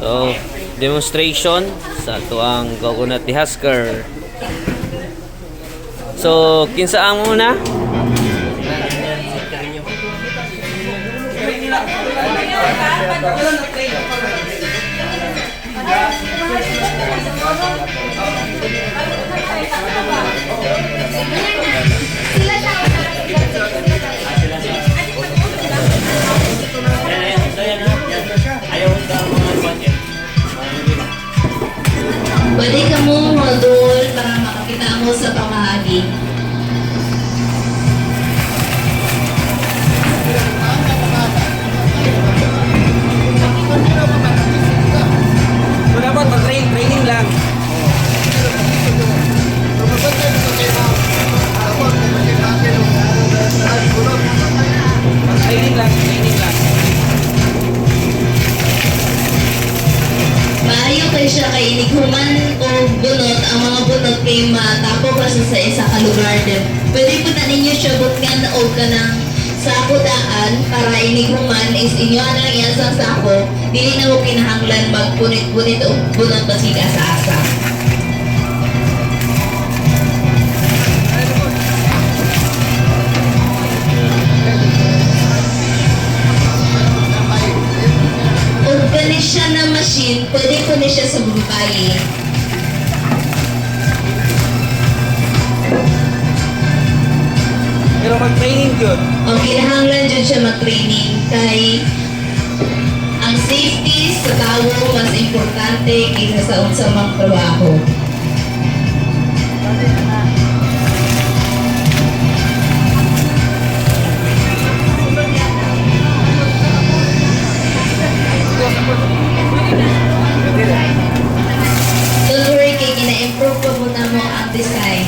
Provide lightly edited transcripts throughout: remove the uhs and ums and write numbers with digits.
So, demonstration sa tuang coconut ni Husker. So, kinsa ang muna? Pwede ka mong modul para makakita mo sa pamahagi. So dapat training lang. Training lang. Maayo kay siya kay inighuman o bunot ang mga bunot kay matapok ra sa isa ka lugar din. Pwede po na ninyo siya butkan o ka ng sako daan para inighuman is inyo na yan sa sako. Dili na mo kinahanglan magpunit-punit o bunot basika sa asa. Siya na machine, pwede po niya siya sa bumbay. Pero mag-training yun. O kinahanglan dyan siya mag-training kay ang safety sa tao mas importante kaysa sa unsamang trabaho. Don't worry, kay gina-improve pa muna mo ang design.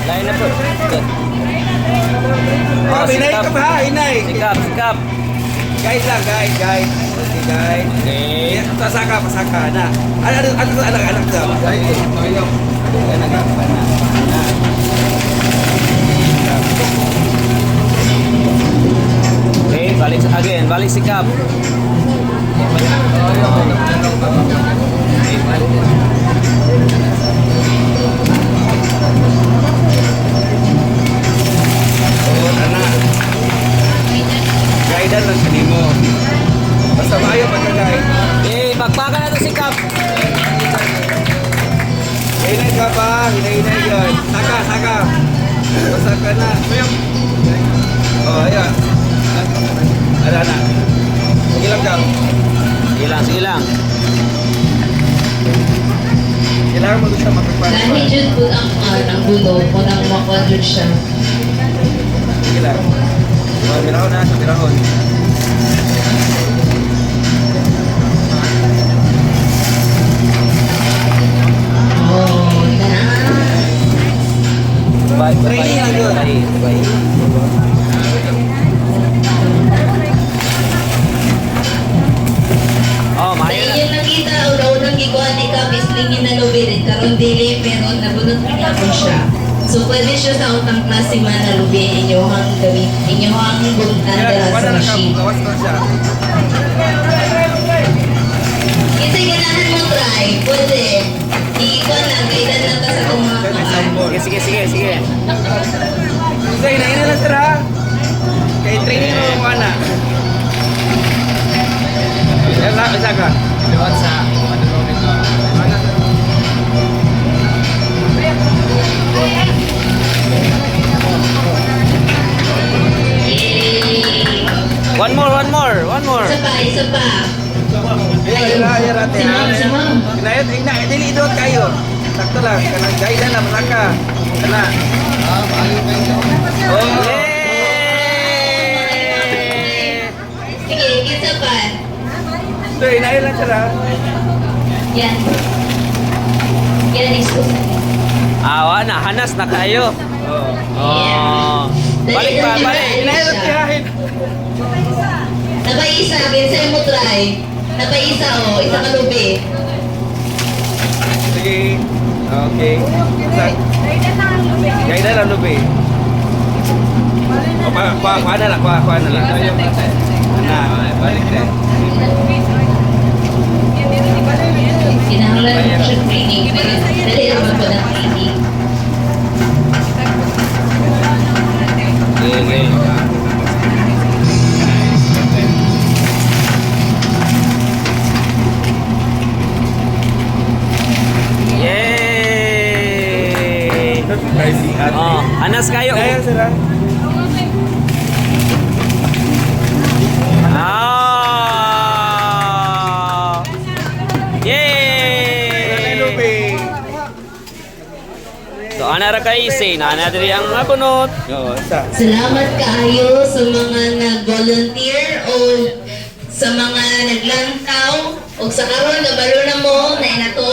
Lain na po. Good. Hinay ka ba? Hinay. Sikap. Guide lang, guide. Okay, guide. Okay. Pasaka na. Anak ka. Okay, balik sikap. Guide lang sa mo. Basta maayo pagka-guide. Okay, pagpaka na ito sikap. Hinay ka ba? Hinay yun. Saka. Pasaka na. Oh, ayan. Ada na. Sige lang ka. Sige lang. Kailangan mo siya magpapalipad. Dahil dyan po ang bunot, kung ang makwadrod siya. Sige lang. Birahon na sa birahon. Oh, nice. Training lang yun. Oh, Sa maayo na. inyo nakita, una-unang gikuhan ni Kap is lingin na lubirin, karon dili, pero nabunot niya po siya. So, pwede siya sa utang klase man na lubi inyohang gawin, inyohang buntan dala sa machine. Gawas ko siya. Kasi ganahan mo try, pwede. Ikuan lang, kailan lang ka sa itong mga kaan. Sige. Sige, inaina lang sir ha. Kaya training mo mga anak. Isa ka. Lewat sa One more. Isa pa. Ayan natin. Simam. Dili idot kayo. Sakto lang. Kanang gaya na, masaka. Kana. Oh. Sige, isa pa. So, inayin lang sila. Yan. Yan, excuse. Awa na, hanas na kayo. Oh. Balik. Inayin lang tirahin. Napaisa, binsay mo try. Napaisa o, isa ka lubi. Sige. Okay. Gaya na lang lubi. Kuha na lang. Ana, balik din. lang. Ah! Yay! Lubing. So, ana ra kay Ise, na diri ang mga bunot. Oo, isa. Salamat kaayo sa mga nag-volunteer o sa mga naglantaw o sa karon nabalo na mo na inatuon